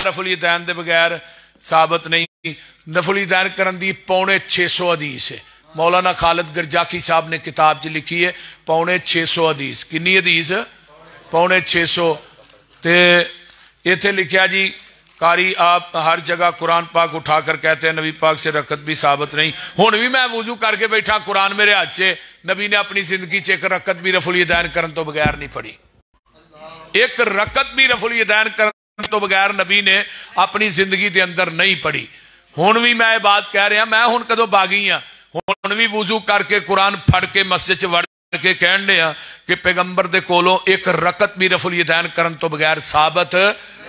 رفع الیدین دے بغیر ثابت نہیں. رفع الیدین کرن دی 650 حدیث ہے. مولانا خالد گرجاکی صاحب نے کتاب چ لکھی ہے 650 حدیث. کنی حدیث؟ 650. تے ایتھے لکھیا جی قاری آپ ہر جگہ قرآن پاک اٹھا کر کہتے ہیں نبی پاک سے رکعت بھی ثابت نہیں. ہن بھی میں وضو کر کے بیٹھا قرآن میرے ہاتھ سے، نبی نے اپنی زندگی چ ایک رکعت بھی رفع الیدین کرن تو بغیر نہیں پڑھی. ایک رکعت بھی رفع الیدین کرن تو بغیر نبی نے اپنی زندگی دے اندر نہیں پڑھی. ہن بھی میں بات کہہ رہا، میں ہن کدو باغی ہاں، ہن بھی وضو کر کے قرآن پڑھ کے مسجد چ وڑ کے کہن دے کہ پیغمبر دے کولوں ایک رکعت بھی رفع الیدین کرن تو بغیر ثابت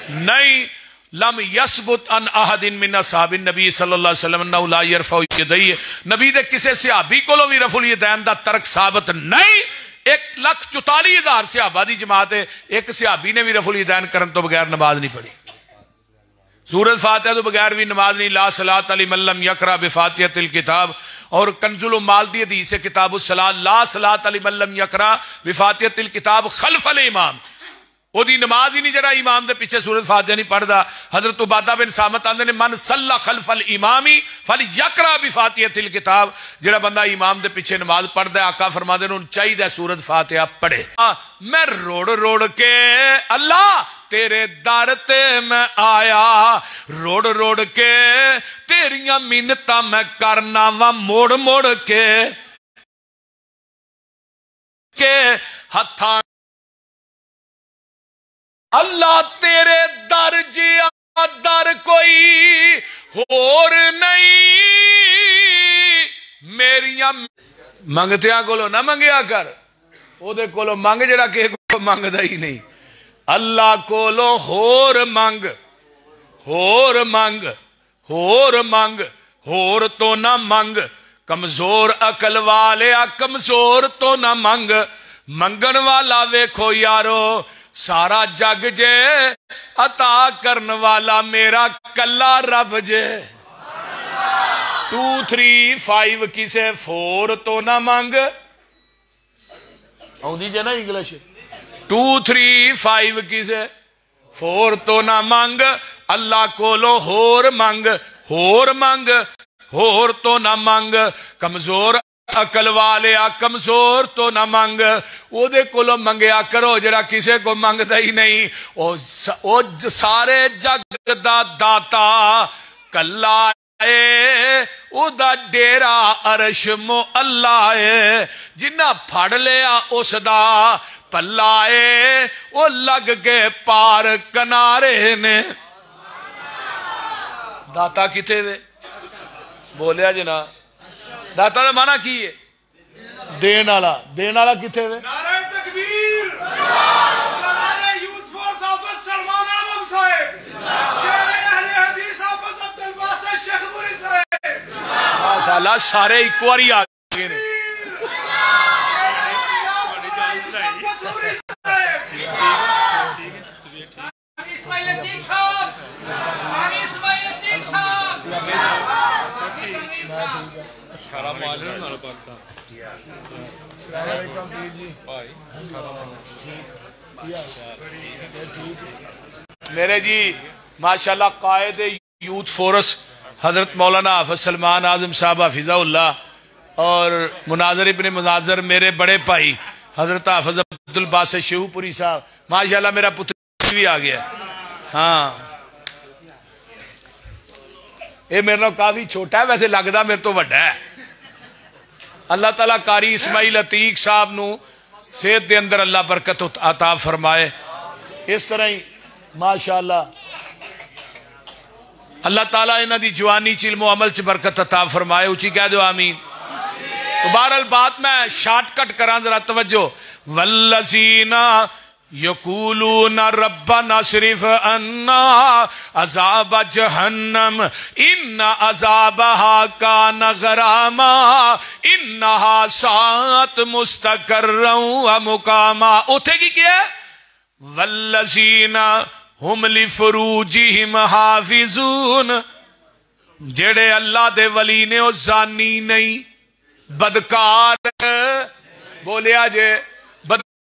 نہیں. لم یثبت ان احد من اصحاب النبی صلی اللہ علیہ وسلم انه لا يرفع یدیہ. نبی دے کسے صحابی کولوں بھی رفع الیدین دا ترک ثابت نہیں. 1,44,000 صحابہ دی جماعت ہے، ایک صحابی نے بھی رفع الیدین کرن تو بغیر نماز نہیں پڑھی. سورۃ فاتحہ تو بغیر بھی نماز نہیں. لا صلاۃ لمن لم یقرأ بفاتحۃ الکتاب. اور کنز العمال دی حدیث ہے کتاب الصلاۃ، لا صلاۃ لمن لم یقرأ بفاتحۃ الکتاب خلف الامام. وہ دی نماز ہی نہیں جڑا امام دے پیچھے سورۃ فاتحہ نہیں پڑھدا. حضرت عبادہ بن صامت آندے نے من صلی خلف الامام فلیقرأ بفاتحۃ الکتاب. جڑا بندہ امام دے پیچھے نماز پڑھدا ہے آقا فرماندے نے چاہیے سورۃ فاتحہ پڑھے. میں روڑ روڑ کے اللہ تیرے در تے میں آیا، روڑ روڑ کے تیریاں منتاں میں کرنا وا موڑ موڑ کے ہتھاں. اللہ تیرے در جیا در کوئی ہور نہیں، میریاں منگتیاں کولو نہ منگیا کر، او دے کولو منگ جڑا کہ کو منگدا ہی نہیں. اللہ کولو ہور منگ، ہور منگ، ہور منگ، ہور تو نہ منگ. کمزور عقل والے کمزور تو نہ منگ. منگن والا ویکھو یارو سارا جگ جے، عطا کرن والا میرا کلا رب جے. 2 3 5 کسے 4 تو نہ منگ. آؤندی جے نا انگلش. 2 3 5 کسے 4 تو نہ منگ. اللہ کولو ہور منگ، ہور منگ، ہور تو نہ منگ. کمزور عقل والے کمزور تو نہ منگ. او دے کولو منگیا کرو جڑا کسے کو منگدا ہی نہیں. او سارے جگ دا داتا کلا اے، او دا ڈیرا عرش معلا اے. جنہ پھڑ لیا اس دا پلا اے، او لگ کے پار کنارے نے. داتا کتے وے بولیا جنا؟ داتا دا مانا کی ہے؟ دین والا. دین والا کتے وے؟ نعرہ تکبیر. سالانہ یوتھ فورس آفس سلمان اعظم صاحب، شیر اہل حدیث آفس عبد الباسط شیخ پوری صاحب. ماشاءاللہ سارے ایک واری آ گئے نے. میرے جی ماشاءاللہ قائد یوتھ فورس حضرت مولانا حافظ سلمان اعظم صاحب حفظہ اللہ، اور مناظر ابن مناظر میرے بڑے بھائی حضرت حافظ عبد الباسط شیخ پوری صاحب. ماشاءاللہ میرا پتر بھی آ گیا. ہاں یہ میرے نال کافی چھوٹا ہے، ویسے لگتا میرے تو بڑا ہے. اللہ تعالیٰ قاری اسماعیل عتیق صاحب نو صحت دے اندر اللہ برکت عطا فرمائے. اس طرح ہی ماشاءاللہ اللہ تعالیٰ انہاں دی جوانی چ علم و عمل چ برکت عطا فرمائے. اونچی کہہ دو آمین. تو بہرحال بات میں شارٹ کٹ کراں، ذرا توجہ. والذین یقولون ربنا اصرف عنا عذاب جہنم ان عذابها کان غراما انہا ساعت مستقرا ومقاما. اتھے کی کیا ہے؟ والذین ہم لفروجہم حافظون. جڑے اللہ دے ولی نے او زانی نہیں، بدکار بولیا جے،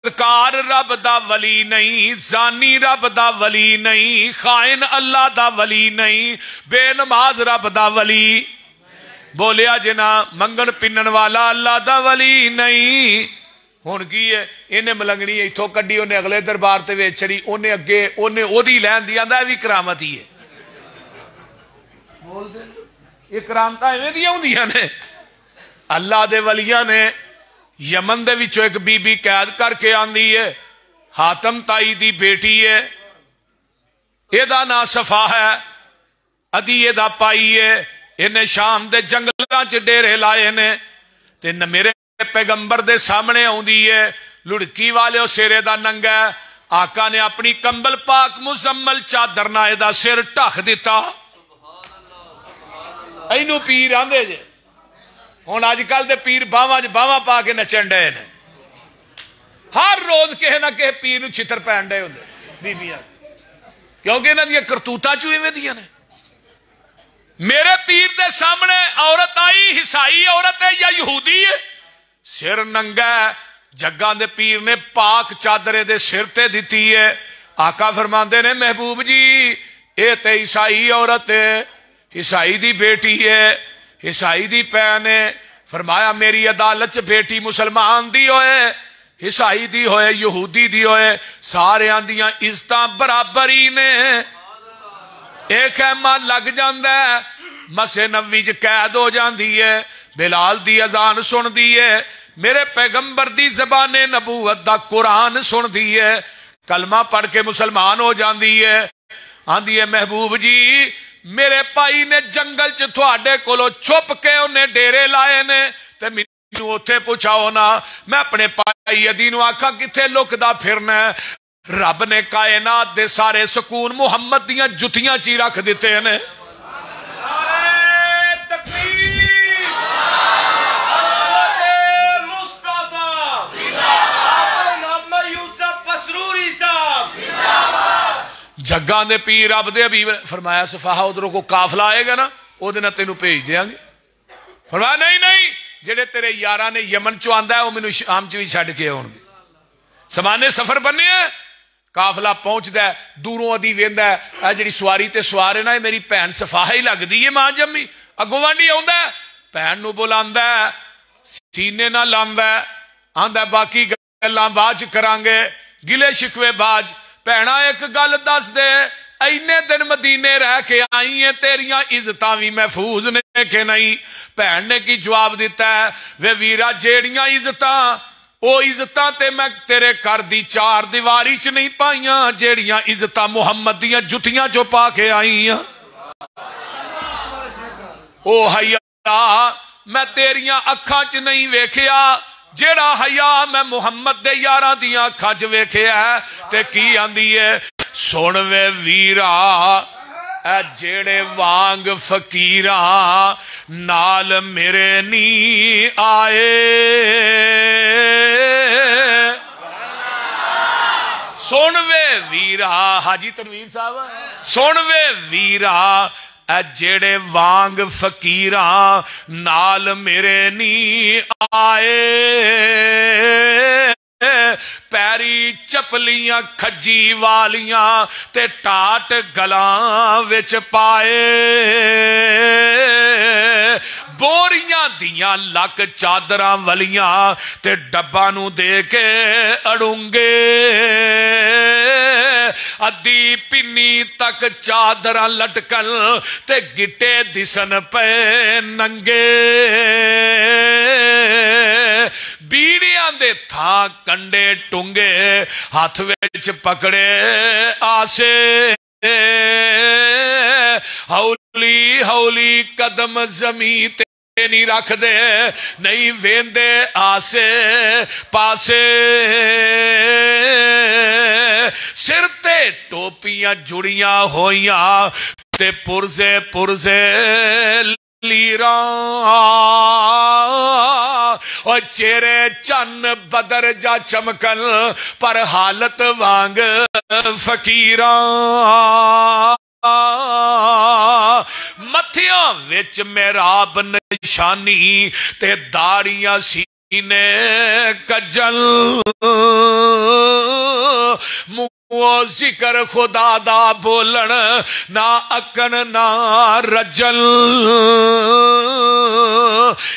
بدکار رب دا ولی نہیں، زانی رب دا ولی نہیں، خائن اللہ دا ولی نہیں، بے نماز رب دا ولی بولیا جنا، منگن پنن والا اللہ دا ولی نہیں۔ ہن کی ہے، انہیں ملنگنی ایتھوں کڈی، انہیں اگلے دربار تے ویچ چھڑی، انہیں اگے انہیں اودی لین دی آندا بھی کرامت ہی ہے۔ بول دے یہ کرامتاں ایویں دی ہوندیاں نے۔ اللہ دے ولیاں نے یمن دے وچوں ایک بی بی قید کر کے آندی ہے، حاتم تائی دی بیٹی ہے، ایدا نا صفا ہے، ادی ایدا پائی ہے، انہیں شام دے جنگلاں چ ڈیرے لائے نے، تے میرے پیغمبر دے سامنے آندی ہے، لڑکی والے سیرے دا ننگا ہے، آقا نے اپنی کمبل پاک مزمل چادر نال دا سر ڈھک دیتا۔ اینو پیر آندے جے، ہن اج کل دے پیر باواں پا کے نچن ڈے نے، ہر روز کہے نہ کہ پیر نو چھتر پہن ڈے ہوندے بیبیاں، کیونکہ انہاں دی کرتوتاں چ ایویں دیاں نے۔ میرے پیر دے سامنے عورت آئی، عیسائی عورت ہے یا یہودی ہے، سر ننگا ہے، جگاں دے پیر نے پاک چادرے دے سر تے دتی ہے۔ آقا فرماندے نے محبوب جی اے تے عیسائی عورت ہے، عیسائی دی بیٹی ہے، عیسائی دی بہن ہے۔ فرمایا میری عدالت چ بیٹی مسلمان دی ہوئے، عیسائی دی ہوئے، یہودی دی ہوئے، سارے دیاں عزتاں برابر ہی نے۔ ایک خیمہ لگ جاندا ہے، مسجد نبوی چ قید ہو جاندی ہے، بلال دی اذان سن دی ہے، میرے پیغمبر دی زبان نبوت دا قرآن سن دی ہے، کلمہ پڑھ کے مسلمان ہو جاندی ہے۔ آندی ہے محبوب جی میرے پائی نے جنگل چ تھوڑے کولو چھپ کے انہیں ڈیرے لائے نے، تے مینوں اوتھے پوچھاؤ نا، میں اپنے پائی ادی نو آکھاں کتھے لکدا پھرنا ہے؟ رب نے کائنات دے سارے سکون محمد دیاں جتیاں چی رکھ دیتے ہیں۔ جگاں دے پیر رب دے حبیب فرمایا صفحہ ادھروں کو قافلہ آئے گا نا او دے نال تینوں بھیج دیاں گے۔ فرمایا نہیں جڑے تیرے یاراں نے یمن چوں آندا ہے او مینوں شام چ وی چھڈ کے آون گے۔ سمانے سفر بننے ہیں، قافلہ پہنچدا ہے، دوروں ادی ویندا ہے، اے جڑی سواری تے سوار ہے نا اے میری بہن صفحہ ہی لگدی ہے ماں جمی۔ اگوں وانڈی آوندا ہے، بہن نو بلاندا ہے، سینے نال لاندا ہے، آندا باقی گلاں بعد کران گے، گلے شکوے بعد۔ بہنا ایک گل دس دے، اینے دن مدینے رہ کے آئی ہیں، تیریاں عزتاں بھی محفوظ نے کہ نہیں؟ بہن نے کی جواب دیتا ہے، وے ویرا جیڑیاں عزتاں او عزتاں تے میں تیرے گھر دی چار دیواری چ نہیں پائیاں، جیڑیاں عزتاں محمد دیاں جتیاں جو پا کے آئی ہیں۔ او حیا میں تیریاں اکھاں چ نہیں ویکھیا، جیڑا حیا میں محمد دے یاراں دیاں اکھاں چ ویکھیا ہے۔ تے کی آندی ہے، سن وے ویرا اے جیڑے وانگ فقیراں نال میرے نی آئے، سن وے ویرا، حاجی تنویر صاحب سن وے ویرا اے جیڑے وانگ فقیراں نال میرے نی آئے، پیری چپلیاں کھجی والیاں تے ٹاٹ گلاں وچ پائے، بوریاں دیاں لک چادراں ولیاں تے ڈبا نو دے کے اڑونگے، ادی پنی تک چادراں لٹکن تے گٹے دسن پے ننگے، بیڑیاں دے تھا کنڈے ٹونگے، ہاتھ وچ پکڑے آسے، ہولی ہولی قدم زمین تے نہیں رکھ دے، نہیں ویندے آسے پاسے، سر تے ٹوپیاں جڑیاں ہویاں تے پرزے پرزے لیراں، اور چہرے چن بدر جا چمکن پر حالت وانگ فقیراں، متھیاں وچ محراب نشانی تے داڑیاں سی سینے کجل وہ ذکر خدا دا بولن نہ اکن نہ رجل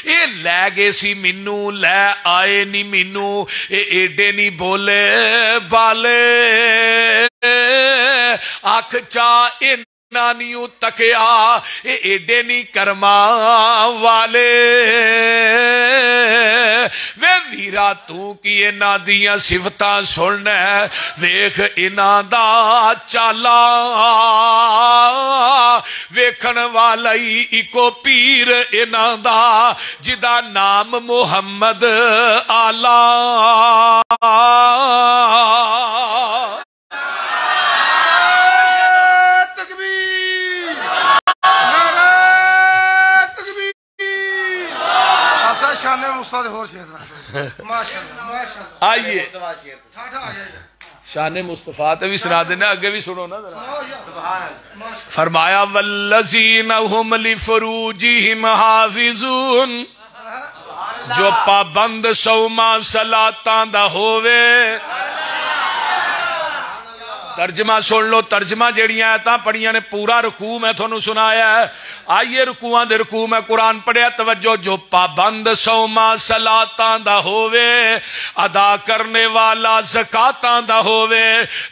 اے لے گے سی مینو لے آئے نی مینو اے ایڈے نی بولے بالے آنکھ چا اے نانیوں تکیا اے ایڈے نی کرما والے وے ویرا تو کی اینا دیاں صفتاں سننا ویکھ اینا دا چالا ویکھن والائی ایکو پیر اینا دا جدا نام محمد آلہ آئیے شان مصطفیٰ تے بھی سنا دینا اگے بھی سنو نا فرمایا والذین ہم لفروجہم حافظون جو پابند سوما صلاتاں دا ہووے ترجمہ سن لو ترجمہ جیڑیاں آیتاں پڑھیاں نے پورا رکوع میں تھانوں سنایا ہے آئیے رکوعاں دے رکوع میں قرآن پڑھیا توجہ جو پابند سوما صلاتاں دا ہووے ادا کرنے والا زکاتاں دا ہووے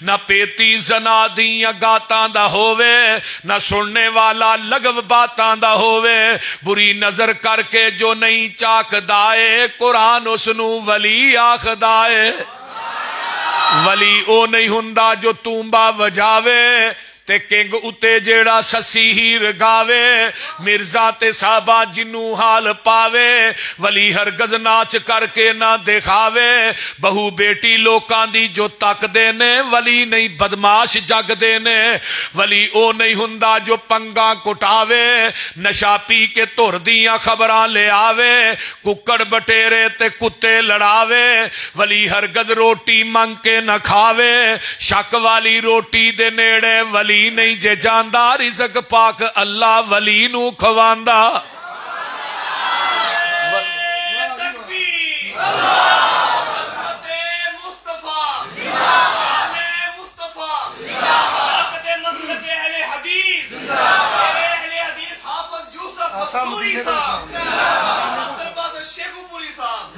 نہ پیتی زنا دیاں گاتاں دا ہووے نہ سننے والا لغو باتاں دا ہووے بری نظر کر کے جو نہیں چاک دائے قرآن اس نو ولی آکھ دائے ولی او نہیں ہندا جو تومبا وجاوے تے کنگ اتے جیڑا سسی ہیر گاوے مرزا تے صحابہ جنو حال پاوے ولی ہرگز ناچ کر کے نہ دکھاوے بہو بیٹی لوکاں دی جو تک دینے ولی نہیں بدماش جگ دینے ولی او نہیں ہندا جو پنگا کٹاوے نشا پی کے تور دیاں خبراں لے آوے ککڑ بٹیرے تے کتے لڑاوے ولی ہرگز روٹی منگ کے نہ کھاوے شک والی روٹی دے نیڑے ولی نہیں جے جاندہ رزق پاک اللہ ولی نو کھواندا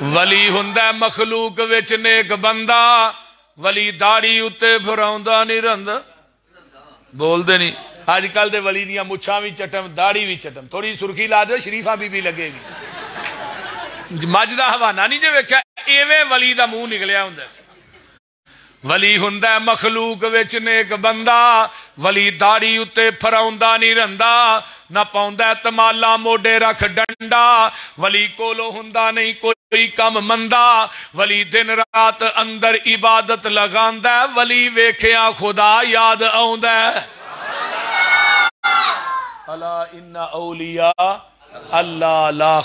ولی ہندہ مخلوق وچ نیک بندہ ولی داڑھی اتے بھراؤندہ نہیں رہندا بول دے نہیں آج کل دے ولی دیاں مچھاں بھی چٹم داڑھی بھی چٹم تھوڑی سرخی لا دے شریفہ بی لگے گی مجدہ حوانہ نہیں جو ویکھیا ایویں ولی دا منہ نکلیا ہوندا ولی ہوندا مخلوق وچ نیک بندہ ولی داڑھی اتے پھراوندا نہیں رہندا نہ پاوندا تمالا موڈے رکھ ڈنڈا ولی کولو ہوندا نہیں کوئی کم مندا ولی دن رات اندر عبادت لگاندا ولی ویکھیا خدا یاد آوندا الا ان اولیاء اللہ لا